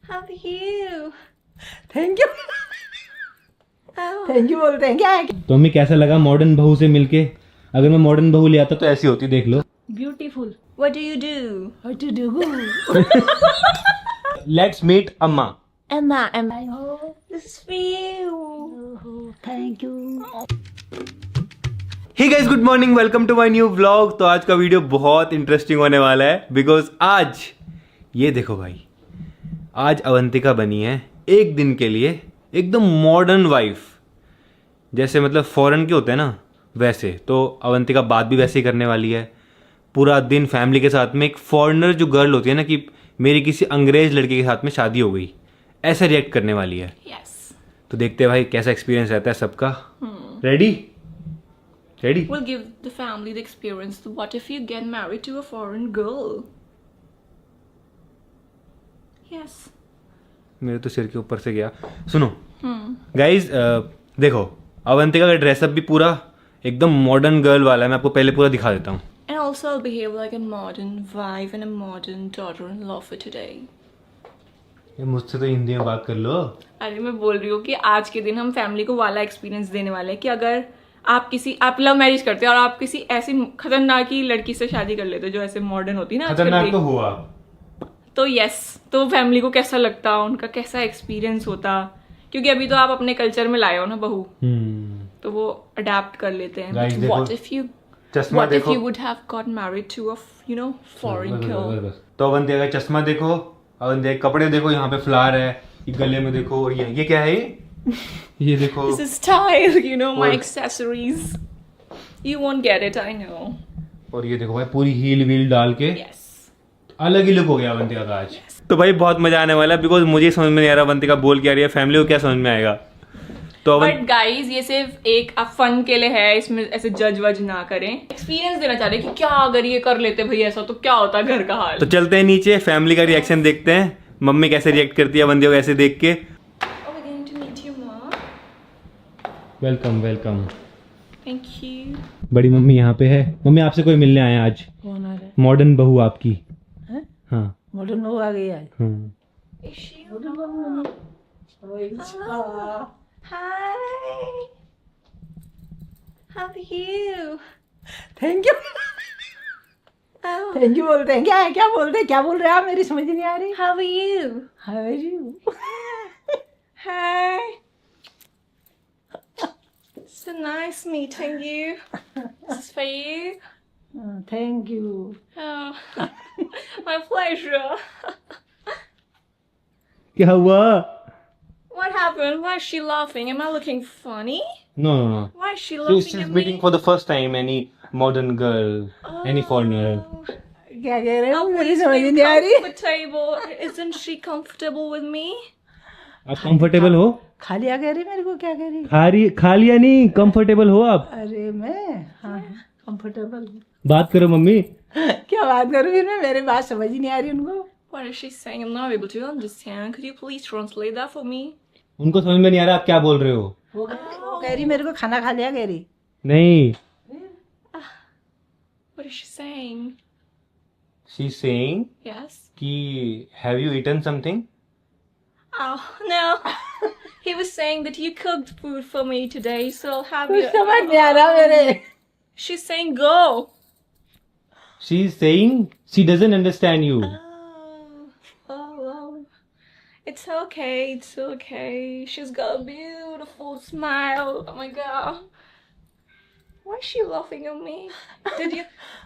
How are you? Thank you Oh. Thank you बोलते हैं क्या है? तो मम्मी कैसा लगा मॉडर्न बहू से मिलके? अगर मैं मॉडर्न बहू ले आता तो ऐसी होती, देख लो। Beautiful What do you do? What to do let's meet Emma. Emma, this is for you. Thank you hey guys, good morning, welcome to my new vlog. तो आज का वीडियो बहुत इंटरेस्टिंग होने वाला है बिकॉज आज ये देखो भाई, आज अवंतिका बनी है एक दिन के लिए एकदम मॉडर्न वाइफ। जैसे मतलब फॉरेन के होते हैं ना, वैसे तो अवंतिका बात भी वैसे ही करने वाली है। पूरा दिन फैमिली के साथ में, एक फॉरेनर जो गर्ल होती है ना कि मेरी किसी अंग्रेज लड़के के साथ में शादी हो गई, ऐसे रिएक्ट करने वाली है। Yes. तो देखते हैं भाई कैसा एक्सपीरियंस रहता है सबका। Ready? Ready? We'll give the family the experience. So what if you get married to a foreign girl? Yes. मेरे तो सिर के ऊपर से गया। सुनो गाइज, देखो अवंतिका का ड्रेसअप भी पूरा एकदम मॉडर्न गर्ल वाला है। मैं आपको पहले पूरा दिखा देता हूँ। And also I'll behave like a modern wife and a modern daughter-in-law for today. ये मुझसे तो हिंदी में बात कर लो। अरे मैं बोल रही हूँ कि आज के दिन हम फैमिली को वाला एक्सपीरियंस देने वाले हैं कि अगर आप लव मैरिज करते हो और आप किसी ऐसी खतरनाक ही लड़की से शादी कर लेते हो जो ऐसे मॉडर्न होती है ना आजकल खतरनाक की, तो हुआ। तो यस, तो फैमिली को कैसा लगता, उनका कैसा एक्सपीरियंस होता, क्योंकि अभी तो आप अपने कल्चर में लाए हो ना बहू, तो वो अडेप्ट कर लेते हैं। Guys, But देखो, what if you चश्मा what if देखो। you would have got married to a foreign बस, girl? बस, बस। तो अवंतिका का चश्मा देखो, अवंतिका के कपड़े देखो, यहाँ पे फ्लावर है, ये गले में देखो, और ये क्या है ये देखो। This is style, my और- accessories. You won't get it, I know. और ये देखो भाई पूरी हील वील डाल के Yes. अलग ही लुक हो गया अवंतिका का आज। तो भाई बहुत मजा आने वाला है बिकॉज मुझे समझ में नहीं आ रहा अवंतिका बोल क्या रही है, फैमिली को क्या समझ में आएगा। तो बट गाइज ये सिर्फ एक फन के लिए है, इसमें ऐसे जज वज ना करें। एक्सपीरियंस देना चाह रहे हैं कि क्या अगर ये कर लेते भाई ऐसा तो क्या होता घर का हाल। तो चलते हैं नीचे, फैमिली का रिएक्शन देखते हैं, मम्मी कैसे रिएक्ट करती है अवंतिका को ऐसे देख के। Oh, we're going to meet your mom. Welcome welcome. Thank you. बड़ी मम्मी यहाँ पे है। मम्मी आपसे कोई मिलने आया आज, कौन आ रहा है? मॉडर्न बहू आपकी। हैं? हाँ मॉडर्न हो आ गया है। हाँ। Is she? हाँ। Hi. How are you? Thank you Oh. Thank you बोलते हैं क्या है? क्या बोलते हैं? क्या बोल रहे हैं आप? मेरी समझ नहीं आ रही। How are you? How are you? Hi. So nice meeting you. This is for you. Thank you. Oh, my pleasure. क्या हुआ? What happened? Why is she laughing? Am I looking funny? No no no, Why is she laughing she's at meeting me? for the first time any modern girl, any foreigner. Oh. क्या कह रहे हो? Oh, मेरी please समझ feel नहीं आ रही। comfortable. Isn't she comfortable with me? आप comfortable हो? खालिया कह रही मेरे को, क्या कह रही? खा लिया नहीं, कंफर्टेबल हो आप? अरे मैं हाँ कंफर्टेबल हूँ। बात करो मम्मी। क्या बात करूँ फिर मैं? मेरी बात समझ ही नहीं आ रही उनको। What is she saying? I'm not able to understand. Could you please translate that for me? उनको समझ में नहीं आ रहा आप क्या बोल रहे हो। वो कह रही मेरे को खाना खा लिया कह रही। नहीं, What is she saying? she's saying Yes. कि have you eaten something? Oh no. He was saying that you cooked food for me today, so I'll have कुछ you. समझ नहीं आ रहा मेरे। She's saying go. She's saying she doesn't understand you. Oh. It's okay. It's okay. She's got a beautiful smile. Oh my god. Why is she laughing at me?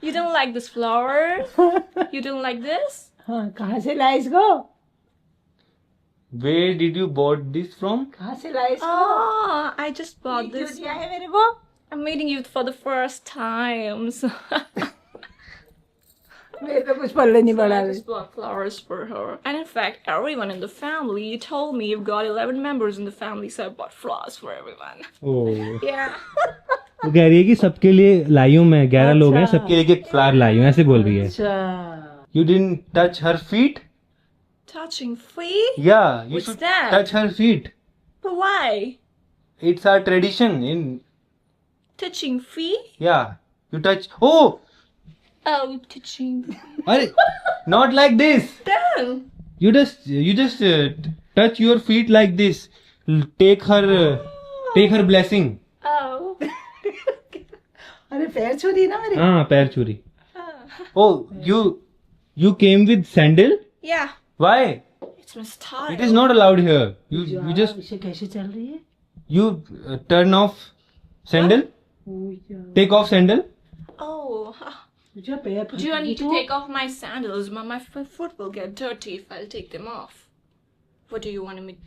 You don't like this flower? You don't like this? हाँ कहाँ से लाए इसको? Where did you bought this from? कहाँ से लाए इसको? Oh, I just bought क्यों this. दिया है मेरे को? I'm meeting you for the first time. So मेरे तो कुछ पल्ले नहीं पड़ा I अभी। just bought flowers for her. And in fact, everyone in the family, you told me you've got 11 members in the family, so I bought flowers for everyone. Oh. Yeah. वो कह रही है कि सबके लिए लाई हूँ मैं, 11 लोग हैं, सबके लिए एक फ्लावर लाई हूँ, ऐसे बोल रही है। अच्छा। You didn't touch her feet? Touching feet? Yeah, you What's should that? touch her feet. But why? It's our tradition in, Touching feet? yeah, you touch, oh, Oh, touching. अरे, not like this. Then. You just touch your feet like this. Take her blessing. Oh. अरे पैर छुरी ना मेरे. हाँ पैर छुरी. Oh, you came with sandal? Yeah. Why? It's my style. It is not allowed here. You just इसे कैसे चल रही है? you turn off sandal. Take off sandal. Oh. जो पैर Do I need to take off my sandals? My foot will get dirty if I'll take them off. What do you want me?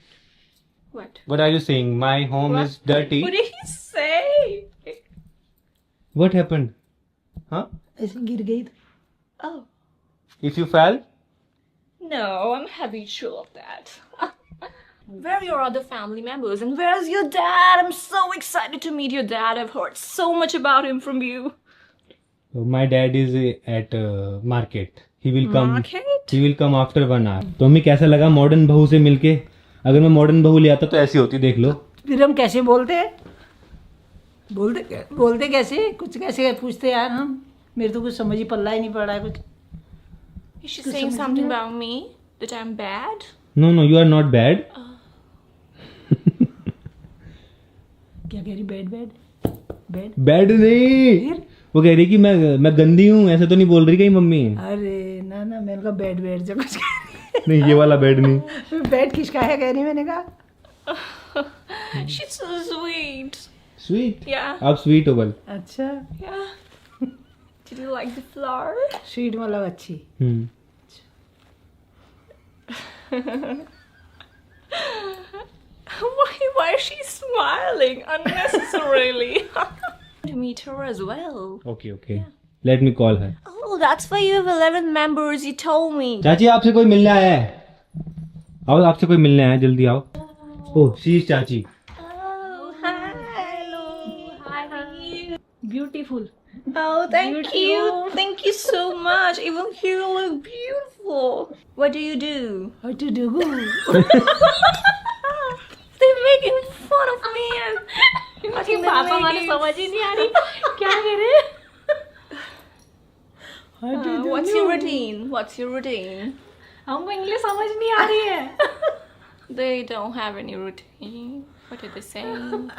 What? What are you saying? My home What? is dirty. What did he say? What happened? Huh? ऐसे गिर गई. Oh. If you fell? No, I'm habitual of that. Where are your other family members? And where's your dad? I'm so excited to meet your dad. I've heard so much about him from you. My dad is at market. He will come. Market? He will come after 1 hour. तो हमें कैसा लगा modern बहू से मिलके? अगर मैं modern बहू ले आता तो ऐसी होती, देख लो. फिर हम कैसे बोलते कैसे, कुछ कैसे पूछते यार हम. मेरे तो कुछ समझ ही पल्ला ही नहीं पड़ रहा है कुछ. Is she saying something about me? That I'm bad? No, you are not bad. क्या कह रही? बैड. बैड नहीं. वो कह रही कि मैं गंदी हूँ, ऐसा तो नहीं बोल रही कहीं मम्मी. अरे ना मैंने कहा बैड जो कुछ नहीं ये वाला बैड नहीं. बैड किसका है कह रही. मैंने कहा She's so sweet. Sweet. Yeah. आप स्वीट हो बल. अच्छा. Yeah. Did you like the flower? Sweet मतलब अच्छी. Why is she smiling unnecessarily? To meet her as well. Okay. Let me call her. Oh, that's why you have 11 members. You told me. चाची आपसे कोई मिलने आया है. आओ आपसे कोई मिलने आया है, जल्दी आओ. ओह शी इज चाची. Oh, hi. Hello. Hi. Beautiful. Oh, thank you. Thank you so much. Even you look beautiful. What do you do? How to do? They're making fun of me. I think पापा they're वाले making... समझ ही नहीं आ रही क्या कह रहे. How to do? What's your routine? What's your routine? हमको English समझ नहीं आ रही है. They don't have any routine. What are they saying?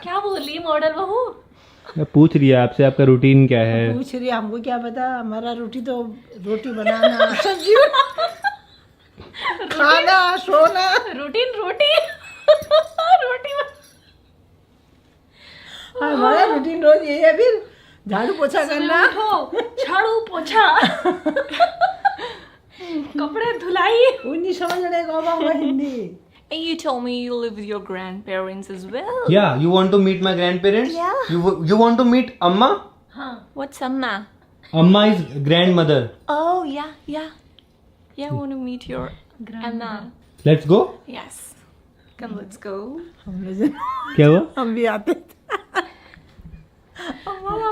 क्या बोल रही है मॉडल बहू? मैं पूछ रही है आपसे आपका रूटीन क्या है. पूछ रही है, हमको क्या पता. हमारा रोटी तो रोटी बनाना, सब्जी खाना, सोना. रोटी. हमारा रूटीन रोज यही है. फिर झाड़ू पोछा करना, झाड़ू पोछा, कपड़े धुलाई. वो नहीं समझ रहे होगा Hindi. And you told me you live with your grandparents as well. Yeah, you want to meet my grandparents? Yeah. You want to meet Amma? What's Amma? Amma is grandmother. Oh, yeah. Yeah, I want to meet your Amma. Let's go. Yes. Come, let's go. क्या हुआ? हम भी आते.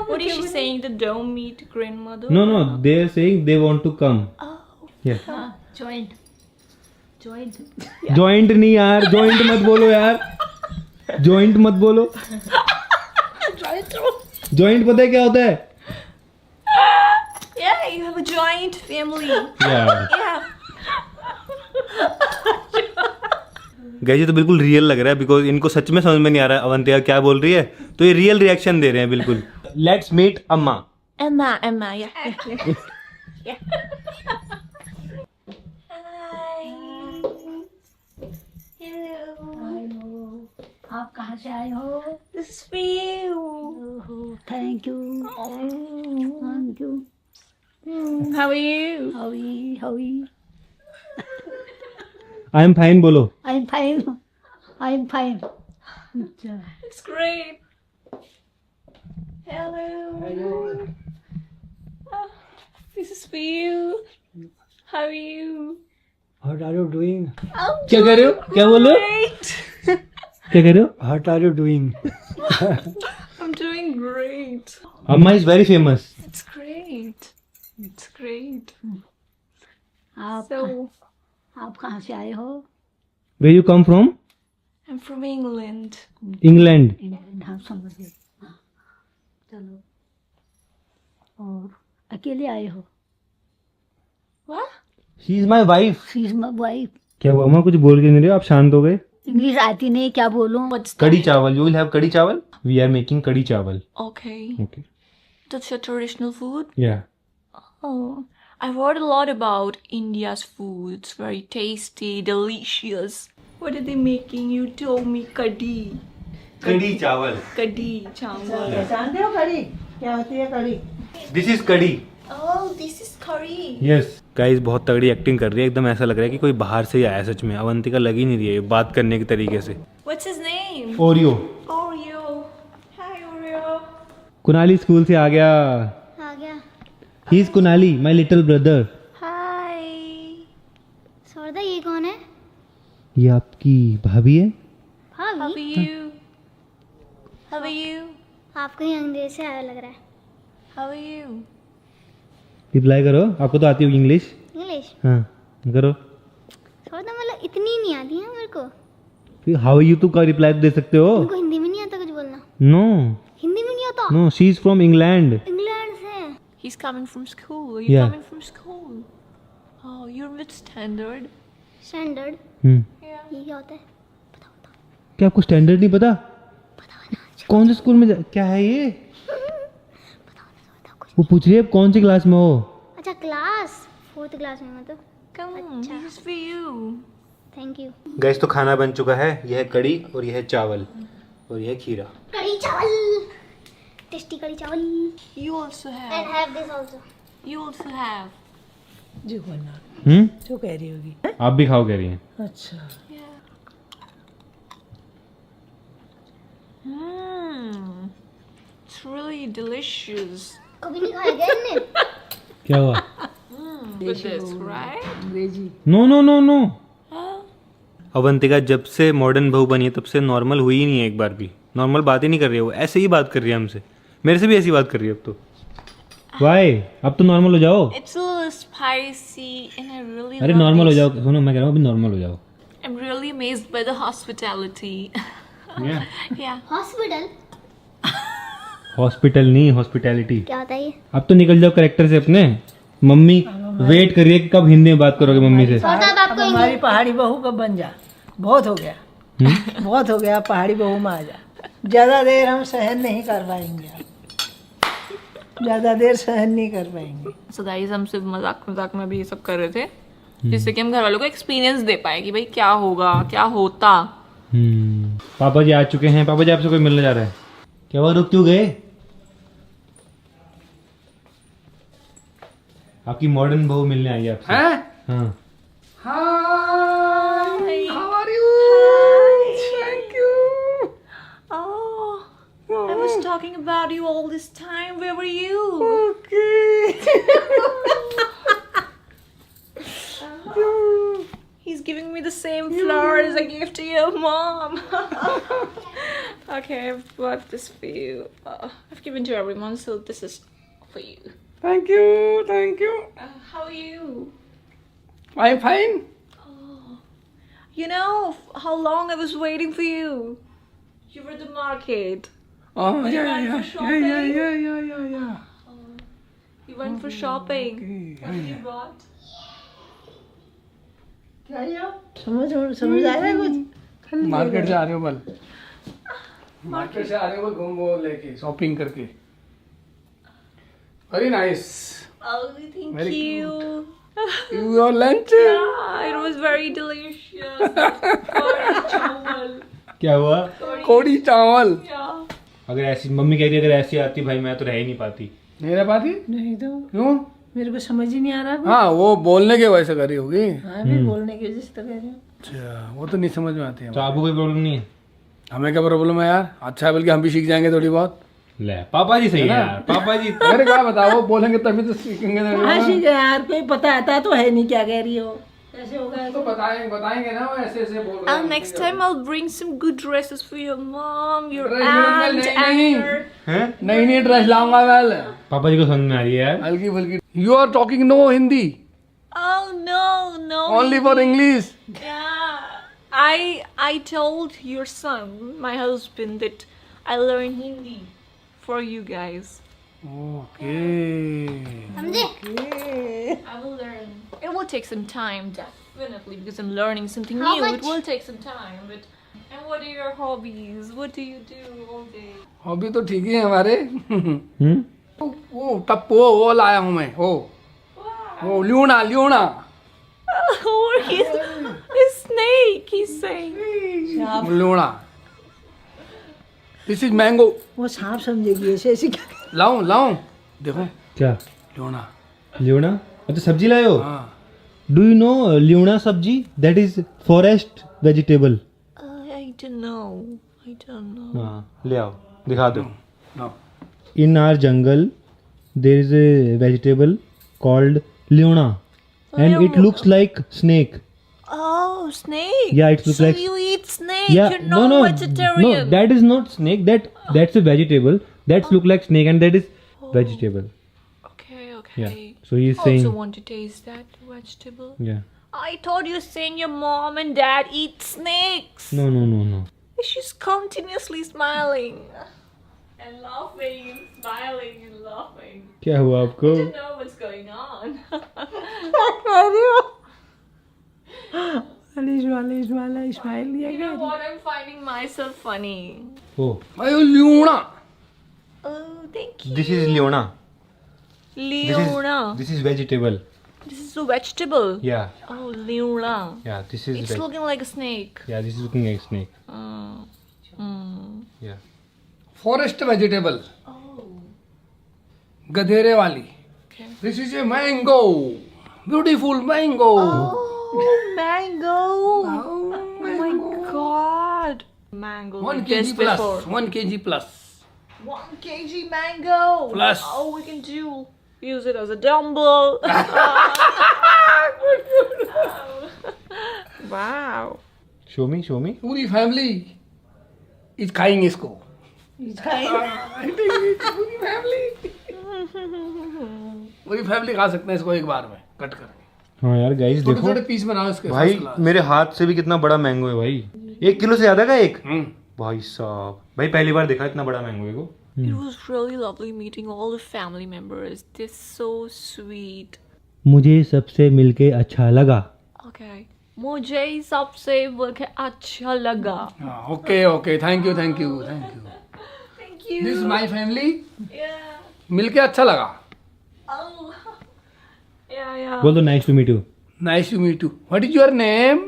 What is she saying? That don't meet grandmother? No, they are saying they want to come. Oh. Yeah. Joint. Joint नहीं यार, joint मत बोलो यार. Joint मत बोलो. Joint पता है क्या होता है? Yeah, you have a joint family. Yeah. Yeah. Guys ये तो बिल्कुल रियल लग रहा है बिकॉज इनको सच में समझ में नहीं आ रहा है अवंतिका क्या बोल रही है, तो ये रियल रिएक्शन दे रहे हैं बिल्कुल. Let's meet Emma. Emma, yeah. Hello. आप कहाँ से आए हो? This is for you. Thank you. Thank you. How are you? How I am fine बोलो. I am fine. अच्छा. It's great. Hello. Oh, this is for you. How are you? What are you doing? I'm क्या कर रहे हो? क्या बोलो? great. क्या कर रहे हो? What are you doing? I'm doing great. Amma is very famous. It's great. It's great. आप कहाँ से आए हो? Where you come from? I'm from England. England. England. हाँ समझ गए. चलो. और अकेले आए हो? What? She is my wife. She is my wife. क्या हुआ अम्मा, कुछ बोल के नहीं रहे हो आप, शांत हो गए? इंग्लिश आती नहीं, क्या बोलूं? कड़ी चावल, यू विल हैव कड़ी चावल। वी आर मेकिंग कड़ी चावल। Okay. Okay That's your traditional food? या Oh, I've heard a lot about India's food. It's very tasty, delicious. What are they making? You told me kadi. कड़ी चावल। Kadi chawal. जानते हो कड़ी क्या होती है? कड़ी दिस इज कड़ी। Oh, this is curry. Yes guys, बहुत तगड़ी एक्टिंग कर रही है, एकदम ऐसा लग रहा है कि कोई बाहर से ही आया। सच में अवंतिका लग ही नहीं रही है बात करने के तरीके से। What's his name? Oreo. Oreo. Hi, Oreo. Kunali school से आ गया। आ गया। He is Kunali, my little brother. Hi. सौरदा ये कौन है? ये आपकी भाभी है। How are भाभी you? How are you? आपको ही अंग्रेज से आया लग रहा है। How are you? रिप्लाई करो, आपको तो आती होगी इंग्लिश। इंग्लिश हाँ करो। सौरदा मतलब इतनी नहीं आती है मेरे को। फिर हाउ आर यू तो का रिप्लाई दे सकते हो। उनको हिंदी में नहीं आता कुछ बोलना। नो हिंदी में नहीं आता। No, she is from England. England से। He's coming from school. Are you Yeah. coming from school? Oh, you're with standard. Standard Yeah. ये क्या होता है? क्या आपको स्टैंडर्ड नहीं पता? कौन से स्कूल में क्या है ये? वो पूछ रही है कौन सी क्लास में हो। अच्छा क्लास 4th क्लास में मतलब। Come on, this is for you. Thank you. Gas तो खाना बन चुका है, यह है कड़ी और यह है चावल और यह है खीरा। कड़ी चावल, टेस्टी कड़ी चावल। You also have. And have this also. You also have. जो बोलना जो कह रही होगी। आप भी खाओ कह रही हैं। अच्छा Yeah. Mmm. It's really delicious. कभी नहीं खाया क्या इनने? क्या हुआ? With this, right? Angrezi. No no no no. Huh? Avantika जब से मॉडर्न बहू बनी है तब से नॉर्मल हुई ही नहीं है, एक बार भी नॉर्मल बात ही नहीं कर रही है। वो ऐसे ही बात कर रही है हमसे, मेरे से भी ऐसी बात कर रही है अब तो। वाई, अब तो नॉर्मल हो जाओ। It's a little spicy and I really अरे love नॉर्मल हो this. जाओ, सुनो मैं कह रहा हूँ अभी नॉर्मल हो जाओ। I'm really amazed by the hospitality. Yeah. Hospital hospital नहीं, हॉस्पिटैलिटी। क्या होता है ये? अब तो निकल जाओ करेक्टर से अपने। मम्मी वेट करिए कि कब हिंदी में बात करोगे मम्मी से। सौरदा अब अब आपको हमारी पहाड़ी बहू कब बन जा। बहुत हो गया, बहुत हो गया, पहाड़ी बहू में आ जा। ज्यादा देर हम सहन नहीं कर पाएंगे, ज्यादा देर सहन नहीं कर पाएंगे। So guys, हम सिर्फ मजाक मजाक में भी ये सब कर रहे थे जिससे कि हम घर वालों को एक्सपीरियंस दे पाए कि भाई क्या होगा, क्या होता। पापा जी आ चुके हैं। पापा जी आपसे कोई मिलने जा रहा है क्या? वो रुक क्यों गए? आपकी मॉडर्न बहू मिलने आई है आपसे। हाँ hi, how are you? Thank you. Oh, I was talking about you all this time. Where were you? He's giving me the same flowers I gave to your mom. Okay, I've bought this for you. I've given to everyone, so this is for you. Thank you, thank you. How are you? I fine. You know how long I was waiting for you. You were at the market. Oh, You yeah, went yeah, for shopping? yeah. You went for shopping. What did you bought? समझ आ रहा है कुछ? Market से आ रहे हो बल, market से आ रहे हो बल, घूम वो लेके शॉपिंग करके। Very nice. Oh, thank Very you. Your lunch. Yeah, it was very delicious. Curry chawal. क्या हुआ? कोड़ी चावल। Yeah. अगर ऐसी मम्मी कह रही है, अगर ऐसी आती भाई मैं तो रह ही नहीं पाती। नहीं रह पाती? नहीं तो क्यों? मेरे को समझ ही नहीं आ रहा। हाँ वो बोलने के वजह से करी होगी। हाँ भी बोलने की वजह से तो कह रही हूँ। अच्छा वो तो नहीं समझ में आती है। तो आपको कोई प्रॉब्लम नहीं है? हमें क्या प्रॉब्लम है यार? अच्छा है, बल्कि हम भी सीख जाएंगे थोड़ी बहुत। ले पापा जी सही है यार, पापा जी। अरे क्या बताओ, बोलेंगे तभी तो सीखेंगे। हाँ ठीक है यार, कोई पता आता तो है नहीं क्या कह रही हो, कैसे होगा? तो बताएंगे ना, वो ऐसे ऐसे बोल रहे हैं। Next time I'll bring some good dresses for your mom, your Dress aunt, नहीं, and नहीं। your. हैं? नई ड्रेस लाऊंगा वेल, पापा जी को समझ में आ रही है यार। हल्की फुल्की। You are talking no Hindi, Oh no. Only for English. Yeah. I told your son, my husband, that I learn Hindi for you guys. Okay. समझे? I will learn. It will take some time, definitely, because I'm learning something How new. It much? will take some time, but. And what are your hobbies? What do you do all day? Hobby तो ठीक ही है हमारे हम्म वो टप्पू वो लाया हूँ मैं वो lunar lunar Or he's a snake, he's saying. Lunar this is mango वो सांप समझेगी ऐसे ऐसे क्या लाऊं देखो क्या ल्यूना ल्यूना अच्छा सब्जी लाए हो हाँ डू यू नो ल्यूना सब्जी that is forest vegetable I don't know. I don't know. हाँ ले आओ दिखा दो no in our jungle there is a vegetable called leona and it looks like snake. Oh, snake. Yeah, it looks so like- you eat snake. Yeah, You're not no vegetarian. that is not snake, that's a vegetable that look like snake and that is vegetable. Okay, Yeah, okay. so he is Also saying want to taste that vegetable. yeah I thought you were saying your mom and dad eat snakes. no She's continuously smiling and laughing and smiling and laughing. क्या हुआ आपको I don't know what's going on. वाला smile दिया You know what? I'm finding myself funny. oh भाई वो lunar Oh, thank you. this is leona Leona. this is vegetable This is a vegetable. yeah Oh, Leona. yeah this is It's looking like a snake. yeah this is looking like snake yeah forest vegetable Oh. गधेरे वाली Okay. This is a mango beautiful mango Oh, mango. Oh my god. Mango. 1 like kg this plus before. 1 kg plus 1 kg mango. Plus. Oh, we can use it as a dumbbell. Wow. show me पूरी family is खाइंग इसको पूरी family खा सकते हैं इसको एक बार में cut करके हाँ यार गाइस छोटे देखो छोटे पीस बनाओ इसके भाई first class। मेरे हाथ से भी कितना बड़ा मैंगो है भाई 1 किलो से ज्यादा का एक हम्म भाई साहब भाई पहली बार देखा इतना बड़ा मैंगो है को It was really lovely meeting all the family members. They're so sweet. मुझे सबसे मिलके अच्छा लगा Okay. मुझे सबसे मिलके अच्छा लगा. Okay okay thank you Thank you. This is my family Yeah. मिलके अच्छा लगा Oh. Yeah. बोल दो nice to meet you nice to meet you what is your name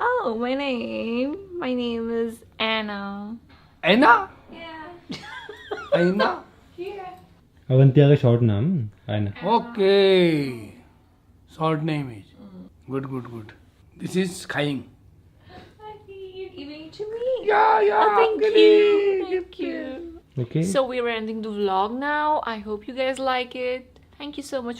Oh, my name is Anna. Anna Yeah. Anna Yeah. Avantiya का short नाम है ना okay short name is good this is खाइंग You're giving it to me. या Oh, thank you. Thank you. Okay So we're ending the vlog now. I hope you guys like it. Thank you so much for